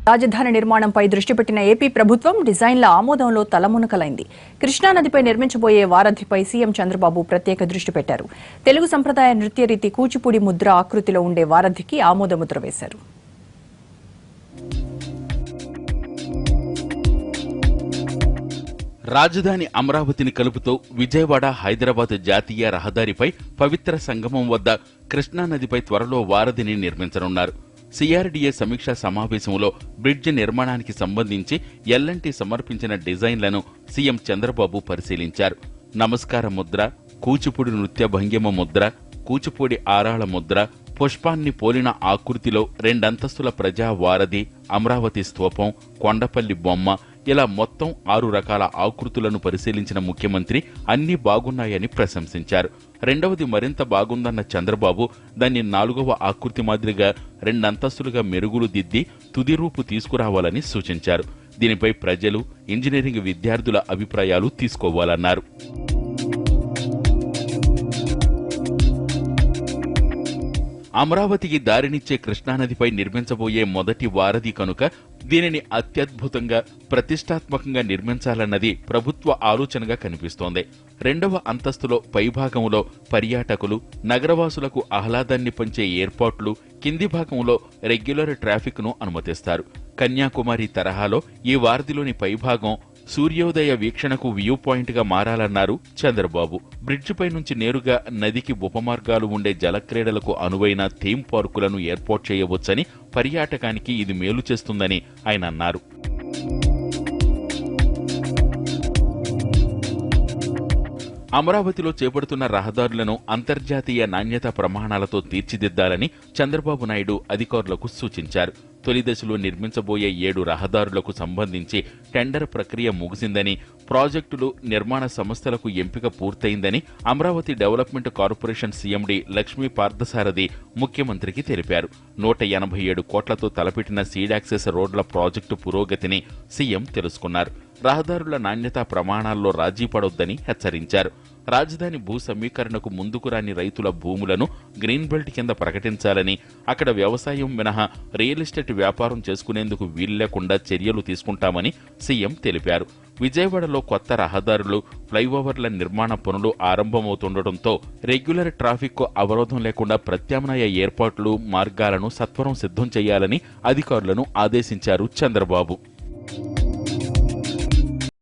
రాజధాని నిర్మాణంపై దృష్టి పెట్టిన ఏపీ ప్రభుత్వం డిజైన్ల ఆమోదంలో తలమునకలైంది. కృష్ణానదిపై నిర్మించబోయే వారధిపై సీఎం చంద్రబాబు ప్రత్యేక దృష్టి పెట్టారు. తెలుగు సంప్రదాయ నృత్య రీతి కూచిపూడి ముద్ర ఆకృతిలో ఉండే వారధికి ఆమోదముద్ర వేశారు. రాజధాని అమరావతిని కలుపుతూ విజయవాడ హైదరాబాద్ జాతీయ రహదారిపై పవిత్ర సంగమం వద్ద కృష్ణానదిపై త్వరలో వారధిని నిర్మించనున్నారు. సిఆర్డీఏ సమీక్షా సమావేశంలో బ్రిడ్జి నిర్మాణానికి సంబంధించి ఎల్ఎన్టీ సమర్పించిన డిజైన్లను సీఎం చంద్రబాబు పరిశీలించారు. నమస్కార ముద్ర, కూచిపూడి నృత్య భంగిమ ముద్ర, కూచిపూడి ఆరాళ ముద్ర, పుష్పాన్ని పోలిన ఆకృతిలో 2 అంతస్తుల ప్రజా వారధి, అమరావతి స్తూపం, కొండపల్లి బొమ్మ, ఇలా మొత్తం 6 రకాల ఆకృతులను పరిశీలించిన ముఖ్యమంత్రి అన్నీ బాగున్నాయని ప్రశంసించారు. రెండవది మరింత బాగుందన్న చంద్రబాబు దాన్ని 4వ ఆకృతి మాదిరిగా 2 అంతస్తులుగా మెరుగులు దిద్ది తుది రూపు తీసుకురావాలని సూచించారు. దీనిపై ప్రజలు, ఇంజనీరింగ్ విద్యార్థుల అభిప్రాయాలు తీసుకోవాలన్నారు. అమరావతికి దారినిచ్చే కృష్ణానదిపై నిర్మించబోయే మొదటి వారధి కనుక దీనిని అత్యద్భుతంగా, ప్రతిష్టాత్మకంగా నిర్మించాలన్నది ప్రభుత్వ ఆలోచనగా కనిపిస్తోంది. 2వ అంతస్తులో పైభాగంలో పర్యాటకులు, నగరవాసులకు ఆహ్లాదాన్ని పంచే ఏర్పాట్లు, కింది భాగంలో రెగ్యులర్ ట్రాఫిక్ ను అనుమతిస్తారు. కన్యాకుమారి తరహాలో ఈ వారధిలోని పైభాగం సూర్యోదయ వీక్షణకు వ్యూ పాయింట్ గా మారాలన్నారు చంద్రబాబు. బ్రిడ్జిపై నుంచి నేరుగా నదికి ఉపమార్గాలు ఉండే జలక్రీడలకు అనువైన థీమ్ పార్కులను ఏర్పాటు చేయవచ్చని, పర్యాటకానికి ఇది మేలు చేస్తుందని ఆయన అన్నారు. అమరావతిలో చేపడుతున్న రహదారులను అంతర్జాతీయ నాణ్యతా ప్రమాణాలతో తీర్చిదిద్దాలని చంద్రబాబు నాయుడు అధికారులకు సూచించారు. తొలి దశలో నిర్మించబోయే 7 రహదారులకు సంబంధించి టెండర్ ప్రక్రియ ముగిసిందని, ప్రాజెక్టులు, నిర్మాణ సంస్థలకు ఎంపిక పూర్తయిందని Amaravati development corporation CMD Lakshmi Parthasarathi ముఖ్యమంత్రికి తెలిపారు. 187 కోట్లతో తలపెట్టిన సీడాక్సెస్ రోడ్ల ప్రాజెక్టు పురోగతిని సీఎం తెలుసుకున్నారు. రహదారుల నాణ్యతా ప్రమాణాల్లో రాజీ పడొద్దని హెచ్చరించారు. రాజధాని భూ సమీకరణకు ముందుకు రాని రైతుల భూములను గ్రీన్ బెల్ట్ కింద ప్రకటించాలని, అక్కడ వ్యవసాయం మినహా రియల్ ఎస్టేట్ వ్యాపారం చేసుకునేందుకు వీల్లేకుండా చర్యలు తీసుకుంటామని సీఎం తెలిపారు. విజయవాడలో కొత్త రహదారులు, ఫ్లైఓవర్ల నిర్మాణ పనులు ఆరంభమవుతుండటంతో రెగ్యులర్ ట్రాఫిక్ కు అవరోధం లేకుండా ప్రత్యామ్నాయ ఏర్పాట్లు, మార్గాలను సత్వరం సిద్ధం చేయాలని అధికారులను ఆదేశించారు చంద్రబాబు.